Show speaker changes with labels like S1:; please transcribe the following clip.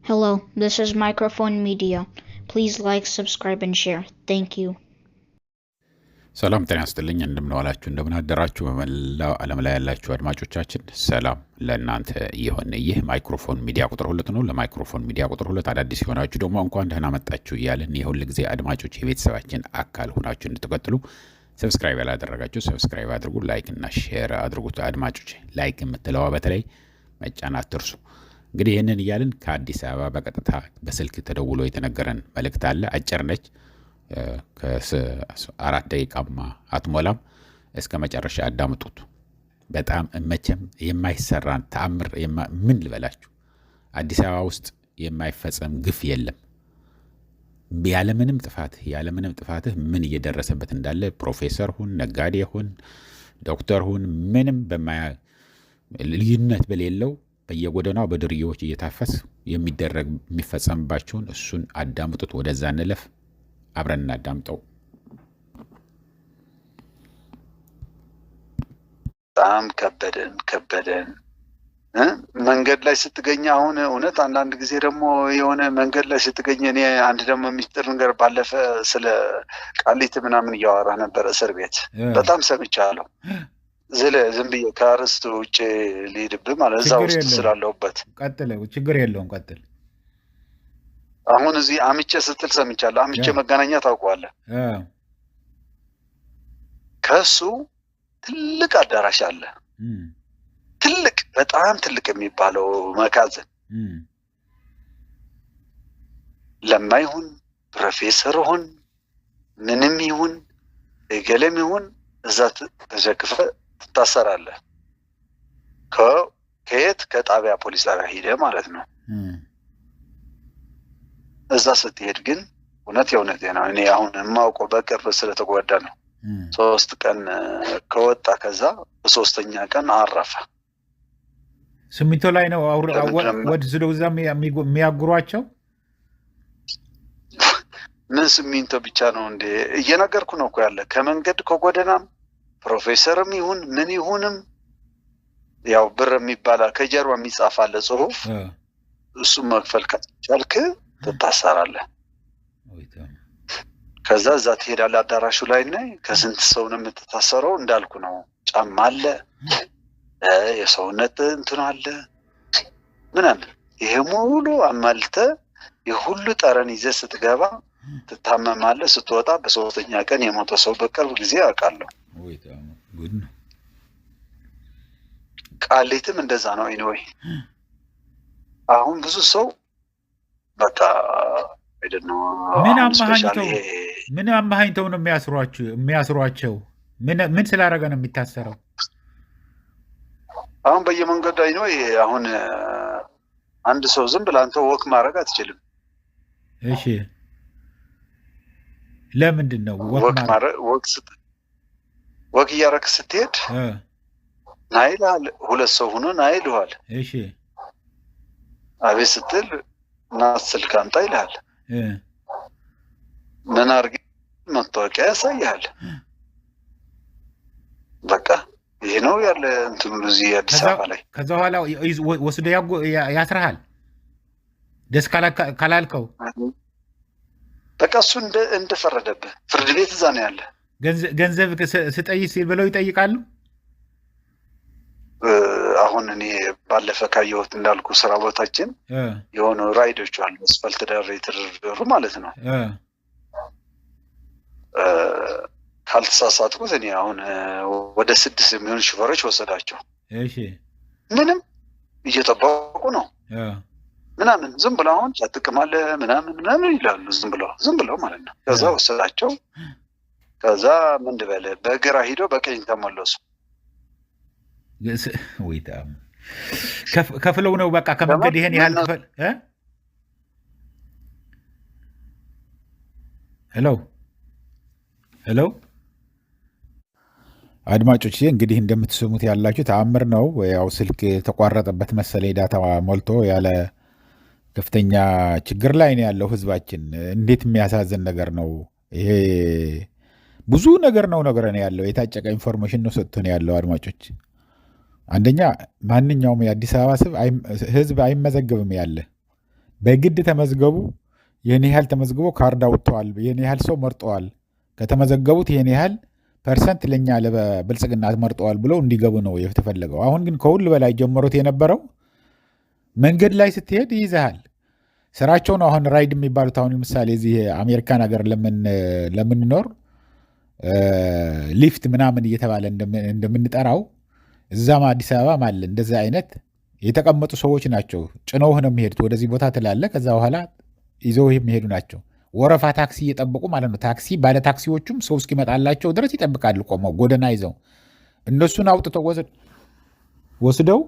S1: Hello, this is Microphone Media. Please like, subscribe, and share. Thank you.
S2: ሰላም ጤና ይስጥልኝ። እንደምንዋላችሁ እንደምናደራችሁ በመላው ዓለም ላይ ያላችሁ አድማጮቻችን ሰላም ለእናንተ ይሁን። ይህ ማይክሮፎን ሚዲያ ቁጥር 2 ነው። ለማይክሮፎን ሚዲያ ቁጥር 2 አዳዲስ የሆናችሁ ደግሞ እንኳን ደህና መጣችሁ እያልን የሁል ጊዜ አድማጮች የቤተሰባችን አካል ሆናችሁ እንድትቀጥሉ ሰብስክራይብ ያላደረጋችሁ ሰብስክራይብ አድርጉ፣ ላይክ እና ሼር አድርጉት። አድማጮች ላይክ የምትለዋ በተለይ መጫን አትርሱ። እንግዲህ ይህንን እያልን ከአዲስ አበባ በቀጥታ በስልክ ተደውሎ የተነገረን መልእክት አለ። አጭር ነች። ከ4 ደቂቃማ አትሞላም። እስከ መጨረሻ አዳምጡት። በጣም መቼም የማይሰራን ተአምር ምን ልበላችሁ፣ አዲስ አበባ ውስጥ የማይፈጸም ግፍ የለም። ያለምንም ጥፋትህ ምን እየደረሰበት እንዳለ ፕሮፌሰር ሁን፣ ነጋዴ ሁን፣ ዶክተር ሁን፣ ምንም ልዩነት በሌለው በየጎዳናው በድርዮች እየታፈስ የሚፈጸምባቸውን እሱን አዳምጡት። ወደዛ እንለፍ። አብረን እናዳምጠው።
S3: በጣም ከበደን መንገድ ላይ ስትገኝ አሁን እውነት አንዳንድ ጊዜ ደግሞ የሆነ መንገድ ላይ ስትገኝ እኔ አንድ ደግሞ የሚስጥር ነገር ባለፈ ስለ ቃሊት ምናምን እያወራ ነበረ እስር ቤት በጣም ሰምቻለሁ። ዝም ብዬ ከአርስቱ ውጭ ሊሄድብህ ማለት እዛ ውስጥ ስላለሁበት
S2: ቀጥል፣ ችግር የለውም ቀጥል።
S3: አሁን እዚህ አምቼ ስትል ሰምቻለሁ። አምቼ መገናኛ ታውቀዋለህ? ከሱ ትልቅ አዳራሽ አለ። ትልቅ በጣም ትልቅ የሚባለው መጋዘን ለማ ይሁን ፕሮፌሰር ይሁን ምንም ይሁን እገለም ይሁን እዛ ተሸክፈ ትታሰራለህ። ከየት ከጣቢያ ፖሊስ ጣቢያ ሂደ ማለት ነው። እዛ ስትሄድ ግን የእውነት ነው። እኔ አሁን የማውቀው በቅርብ ስለተጎዳ ነው። 3 ቀን ከወጣ ከዛ በ3ኛ ቀን አረፈ።
S2: ስሚንቶ ላይ ነው ወድ ዝለው እዛ የሚያጉሯቸው።
S3: ምን ስሚንቶ ብቻ ነው እንዴ? እየነገርኩ ነው እኮ ያለ ከመንገድ ከጎደናም ፕሮፌሰርም ይሁን ምን ይሁንም ያው ብር የሚባል ከጀርባ የሚጻፍ አለ ጽሁፍ። እሱም መክፈል ካልቻልክ ትታሰራለህ። ከዛ እዛ ትሄዳለህ አዳራሹ ላይ እና ከስንት ሰው ነው የምትታሰረው? እንዳልኩ ነው። ጫማ አለ፣ የሰውነት እንትን አለ ምናምን። ይሄ ሙሉ አማልተ የሁሉ ጠረን ይዘህ ስትገባ ትታመማለህ። ስትወጣ በ3ኛ ቀን የሞተ ሰው በቅርብ ጊዜ አውቃለሁ። ቃሊትም እንደዛ ነው። ኤኒዌይ አሁን ብዙ ሰው በቃ አይደለም።
S2: ምን አማሃኝተው ነው የሚያስሯቸው? ምን ስላደረገ ነው የሚታሰረው?
S3: አሁን በየመንገዱ ነው። አሁን አንድ ሰው ዝም ብለህ አንተ ወክ ማድረግ አትችልም።
S2: እሺ፣ ለምንድን ነው
S3: ወክ እያደረክ ስትሄድ ናይልሃል። 2 ሰው ሆኖ ናይልሃል።
S2: እሺ፣
S3: አቤት ስትል እና ስልክ አምጣ ይልሃል። ምን አድርግ መታወቂያ ያሳይሃል። በቃ ይሄ ነው ያለ እንትኑ እዚህ አዲስ አበባ ላይ።
S2: ከዛ በኋላ ወስዶ ያስርሃል። ደስ ካላልከው
S3: በቃ እሱ እንደፈረደብህ ፍርድ ቤት እዛ ነው ያለ።
S2: ገንዘብ ስጠይቅ ሲል ብለው ይጠይቃሉ።
S3: አሁን እኔ ባለፈ ካየሁት እንዳልኩ ስራ ቦታችን የሆኑ ራይዶች አሉ፣ አስፋልት ዳር የተደረደሩ ማለት ነው። ካልተሳሳትኩት እኔ አሁን ወደ 6 የሚሆኑ ሹፌሮች ወሰዳቸው። ምንም እየጠበቁ ነው ምናምን ዝም ብለው አሁን ጫጥቅማለህ ምናምን ይላሉ። ዝም ብለው ማለት ነው። ከዛ ወሰዳቸው። ከዛ ምን ልበል በግራ ሂዶ በቀኝ ተመለሱ። ከፍለው ነው በቃ ከመንገድ ይሄን ያህል ክፈል። ሄሎ አድማጮች፣ እንግዲህ እንደምትሰሙት ያላችሁ ተአምር ነው። ያው ስልክ የተቋረጠበት መሰለኝ ዳታ ሞልቶ ያለ ከፍተኛ ችግር ላይ ነው ያለው ህዝባችን። እንዴት የሚያሳዝን ነገር ነው ይሄ! ብዙ ነገር ነው ያለው። የታጨቀ ኢንፎርሜሽን ነው ሰጥቶ ነው ያለው አድማጮች። አንደኛ ማንኛውም የአዲስ አበባ ህዝብ አይመዘገብም ያለ
S2: በግድ ተመዝገቡ፣ ይህን ያህል ተመዝግቦ ካርድ አውጥተዋል፣ ይህን ያህል ሰው መርጠዋል፣ ከተመዘገቡት ይህን ያህል ፐርሰንት ለእኛ ለብልጽግና መርጠዋል ብለው እንዲገቡ ነው የተፈለገው። አሁን ግን ከሁሉ በላይ ጀመሩት የነበረው መንገድ ላይ ስትሄድ ይይዝሃል። ስራቸው ነው። አሁን ራይድ የሚባሉት አሁን ለምሳሌ እዚህ አሜሪካን ሀገር ለምንኖር ሊፍት ምናምን እየተባለ እንደምንጠራው እዛም አዲስ አበባ አለ። እንደዚህ አይነት የተቀመጡ ሰዎች ናቸው። ጭነውህ ነው የሚሄዱት። ወደዚህ ቦታ ትላለህ፣ ከዛ በኋላ ይዘው የሚሄዱ ናቸው። ወረፋ ታክሲ እየጠበቁ ማለት ነው። ታክሲ ባለ ታክሲዎቹም ሰው እስኪመጣላቸው ድረስ ይጠብቃሉ ቆመው ጎደና ይዘው። እነሱን አውጥተው ወስደው